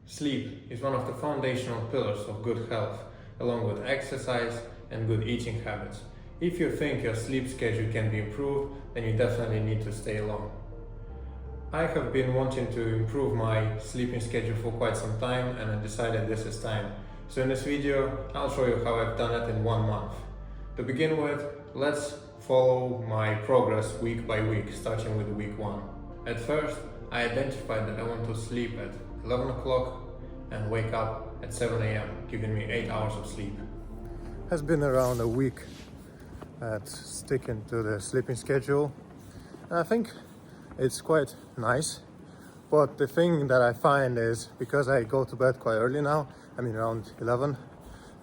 Sleep is one of the foundational pillars of good health, along with exercise and good eating habits. If you think your sleep schedule can be improved, then you definitely need to stay along. I have been wanting to improve my sleeping schedule for quite some time, and I decided this is time. So in this video, I'll show you how I've done it in 1 month. To begin with, let's follow my progress week by week, starting with week 1. At first, I identified that I want to sleep at 11 o'clock and wake up at 7 a.m., giving me 8 hours of sleep. Has been around a week at sticking to the sleeping schedule, and I think it's quite nice. But the thing that I find is, because I go to bed quite early now, I mean around 11,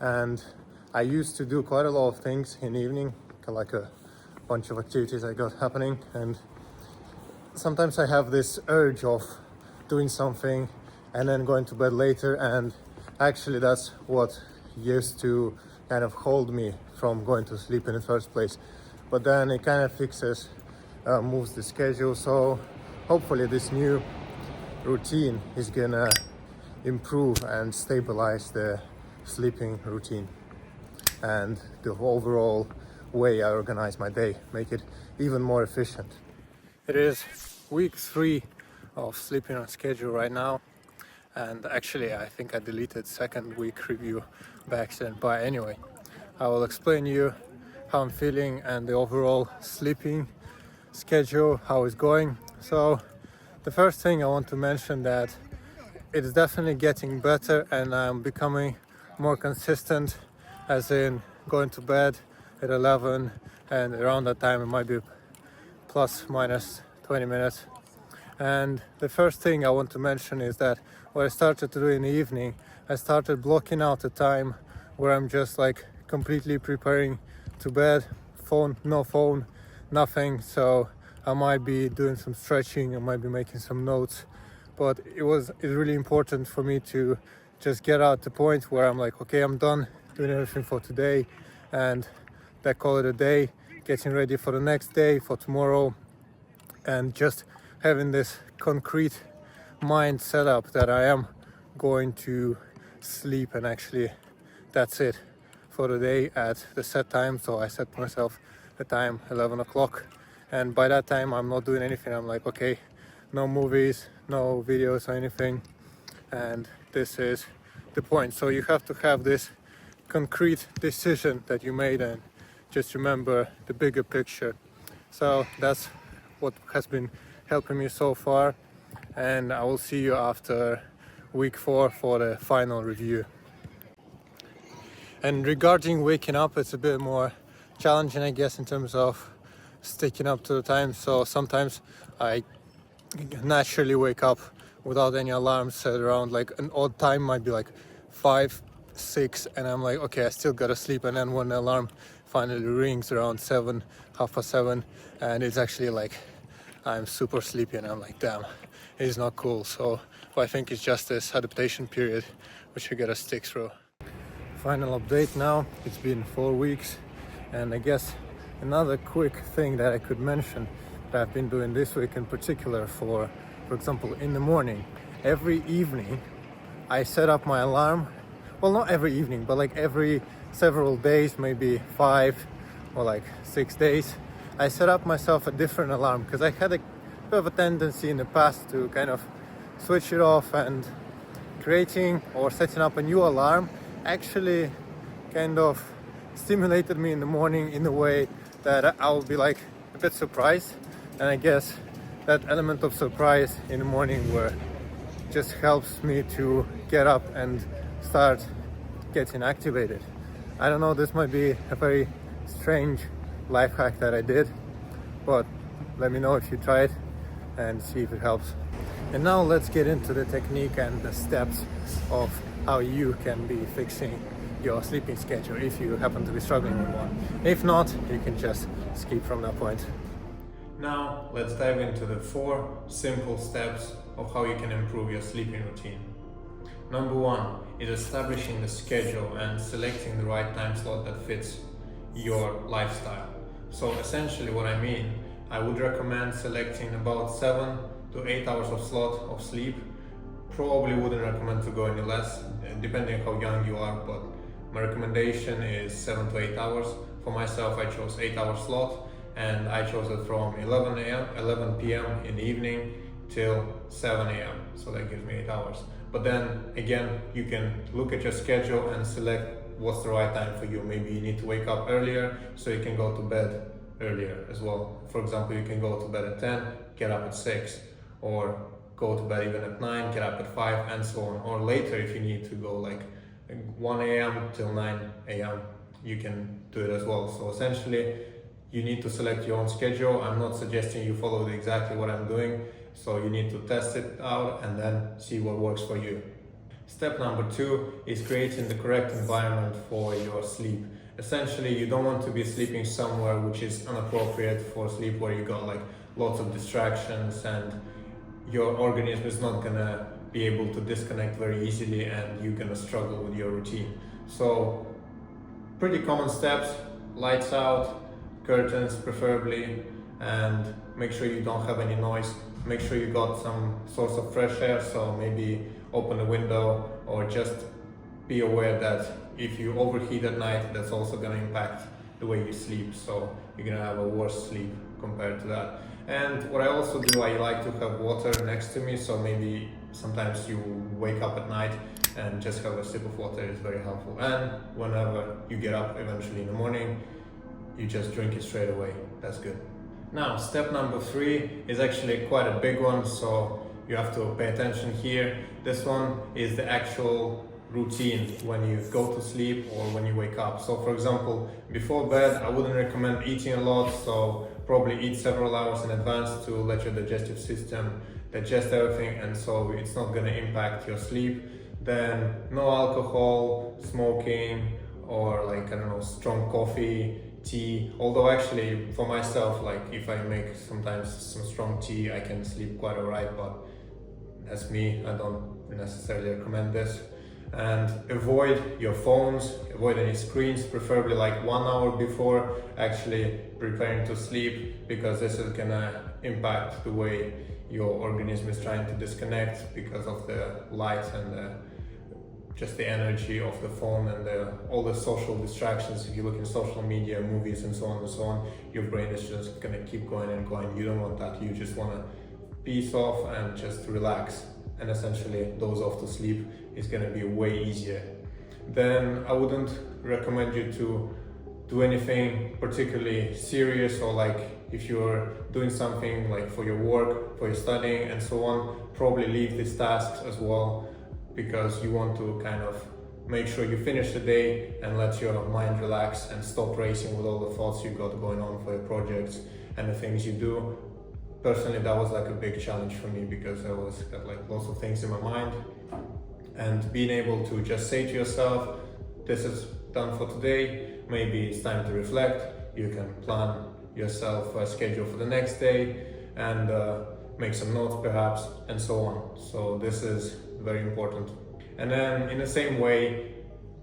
and I used to do quite a lot of things in the evening, like a bunch of activities I got happening, and sometimes I have this urge of doing something and then going to bed later, and actually that's what used to kind of hold me from going to sleep in the first place. But then it kind of fixes, moves the schedule, so hopefully this new routine is gonna improve and stabilize the sleeping routine and the overall way I organize my day, make it even more efficient. It is week 3 of sleeping on schedule right now, and actually I think I deleted second week review by accident, but anyway, I will explain you how I'm feeling and the overall sleeping schedule, how it's going. So the first thing I want to mention that it's definitely getting better, and I'm becoming more consistent, as in going to bed at 11, and around that time it might be plus minus 20 minutes. And the first thing I want to mention is that what I started to do in the evening, I started blocking out a time where I'm just like completely preparing to bed, no phone, nothing. So I might be doing some stretching, I might be making some notes, but it's really important for me to just get out the point where I'm like, okay, I'm done doing everything for today, and that call it a day, getting ready for the next day, for tomorrow, and just having this concrete mind set up that I am going to sleep, and actually that's it for the day at the set time. So I set myself the time 11 o'clock, and by that time I'm not doing anything. I'm like, okay, no movies, no videos or anything, and this is the point. So you have to have this concrete decision that you made, and just remember the bigger picture. So that's what has been helping me so far, and I will see you after week 4 for the final review. And regarding waking up, it's a bit more challenging, I guess, in terms of sticking up to the time. So sometimes I naturally wake up without any alarms set around, like an odd time might be like 5, 6, and I'm like, okay, I still gotta sleep. And then when the alarm finally rings around 7, 7:30, and it's actually like I'm super sleepy, and I'm like, damn, it's not cool. So I think it's just this adaptation period which you gotta stick through. Final update now, it's been 4 weeks, and I guess another quick thing that I could mention that I've been doing this week in particular, for example, in the morning, every evening I set up my alarm. Well, not every evening, but like every several days, maybe 5 or like 6 days, I set up myself a different alarm, because I had a bit of a tendency in the past to kind of switch it off, and creating or setting up a new alarm actually kind of stimulated me in the morning in a way that I will be like a bit surprised. And I guess that element of surprise in the morning where just helps me to get up and start getting activated. I don't know, this might be a very strange life hack that I did, but let me know if you try it and see if it helps. And now let's get into the technique and the steps of how you can be fixing your sleeping schedule if you happen to be struggling with one. If not, you can just skip from that point. Now let's dive into the 4 simple steps of how you can improve your sleeping routine. Number 1 is establishing the schedule and selecting the right time slot that fits your lifestyle. So essentially what I mean, I would recommend selecting about 7 to 8 hours of slot of sleep probably wouldn't recommend to go any less, depending on how young you are, but my recommendation is 7 to 8 hours. For myself, I chose 8-hour slot, and I chose it from 11 p.m. in the evening till 7 a.m. So that gives me 8 hours. But then again, you can look at your schedule and select what's the right time for you. Maybe you need to wake up earlier so you can go to bed earlier as well. For example, you can go to bed at 10, get up at 6, or go to bed even at 9, get up at 5, and so on. Or later, if you need to go like 1 a.m. till 9 a.m., you can do it as well. So essentially, you need to select your own schedule. I'm not suggesting you follow exactly what I'm doing. So you need to test it out and then see what works for you. Step number 2 is creating the correct environment for your sleep. Essentially, you don't want to be sleeping somewhere which is inappropriate for sleep, where you got like lots of distractions and your organism is not gonna be able to disconnect very easily and you're gonna struggle with your routine. So pretty common steps: lights out, curtains preferably, and make sure you don't have any noise. Make sure you got some source of fresh air, so maybe open a window, or just be aware that if you overheat at night, that's also going to impact the way you sleep, so you're going to have a worse sleep compared to that. And what I also do, I like to have water next to me, so maybe sometimes you wake up at night and just have a sip of water is very helpful. And whenever you get up eventually in the morning, you just drink it straight away. That's good. Now, step number 3 is actually quite a big one, so you have to pay attention here. This one is the actual routine when you go to sleep or when you wake up. So for example, before bed, I wouldn't recommend eating a lot, so probably eat several hours in advance to let your digestive system digest everything, and so it's not going to impact your sleep. Then no alcohol, smoking, or like, I don't know, strong coffee, tea. Although actually for myself, like if I make sometimes some strong tea, I can sleep quite alright, but that's me, I don't necessarily recommend this. And avoid your phones, avoid any screens, preferably like 1 hour before actually preparing to sleep, because this is gonna impact the way your organism is trying to disconnect because of the light and just the energy of the phone and all the social distractions. If you look in social media, movies and so on, your brain is just gonna keep going and going. You don't want that. You just wanna peace off and just relax, and essentially doze off to sleep is gonna be way easier. Then I wouldn't recommend you to do anything particularly serious, or like if you're doing something like for your work, for your studying and so on, probably leave these tasks as well, because you want to kind of make sure you finish the day and let your mind relax and stop racing with all the thoughts you got going on for your projects and the things you do. Personally, that was like a big challenge for me, because I was got like lots of things in my mind, and being able to just say to yourself, this is done for today, maybe it's time to reflect. You can plan yourself a schedule for the next day and make some notes perhaps, and so on. So this is very important. And then in the same way,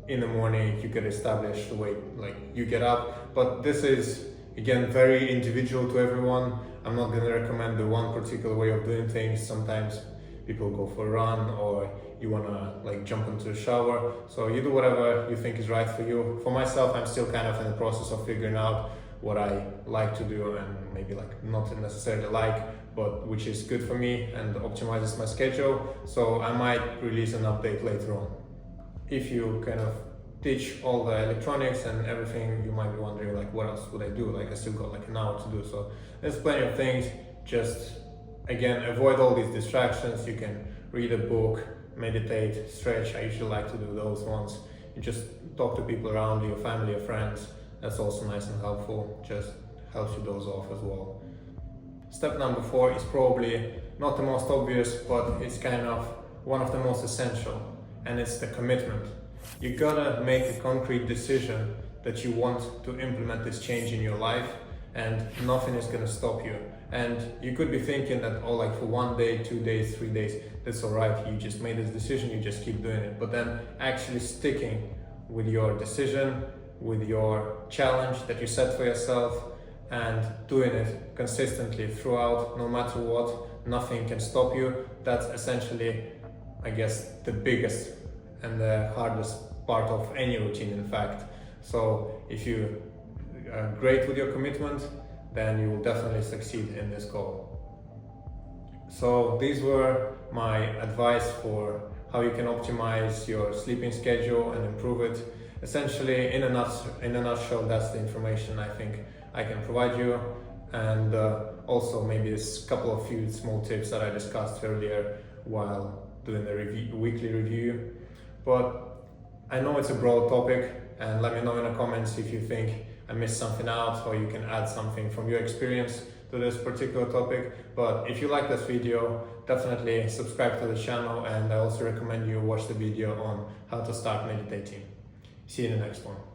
in the morning you could establish the way like you get up, but this is again very individual to everyone. I'm not going to recommend the one particular way of doing things. Sometimes people go for a run, or you want to like jump into a shower, so you do whatever you think is right for you. For myself, I'm still kind of in the process of figuring out what I like to do, and maybe like not necessarily like, but which is good for me and optimizes my schedule. So I might release an update later on. If you kind of teach all the electronics and everything, you might be wondering like, what else would I do? Like I still got like an hour to do. So there's plenty of things. Just again, avoid all these distractions. You can read a book, meditate, stretch. I usually like to do those ones. You just talk to people around you, family or friends. That's also nice and helpful. Just helps you doze off as well. Step number 4 is probably not the most obvious, but it's kind of one of the most essential, and it's the commitment. You gotta make a concrete decision that you want to implement this change in your life, and nothing is gonna stop you. And you could be thinking that, oh, like for 1 day, 2 days, 3 days, that's all right. You just made this decision, you just keep doing it. But then actually sticking with your decision, with your challenge that you set for yourself, and doing it consistently throughout, no matter what, nothing can stop you. That's essentially I guess, the biggest and the hardest part of any routine, in fact. So if you are great with your commitment, then you will definitely succeed in this goal. So these were my advice for how you can optimize your sleeping schedule and improve it. Essentially, in a nutshell, that's the information I think I can provide you. And also maybe a couple of few small tips that I discussed earlier while doing the weekly review. But I know it's a broad topic, and let me know in the comments if you think I missed something out, or you can add something from your experience to this particular topic. But if you like this video, definitely subscribe to the channel, and I also recommend you watch the video on how to start meditating. See you in the next one.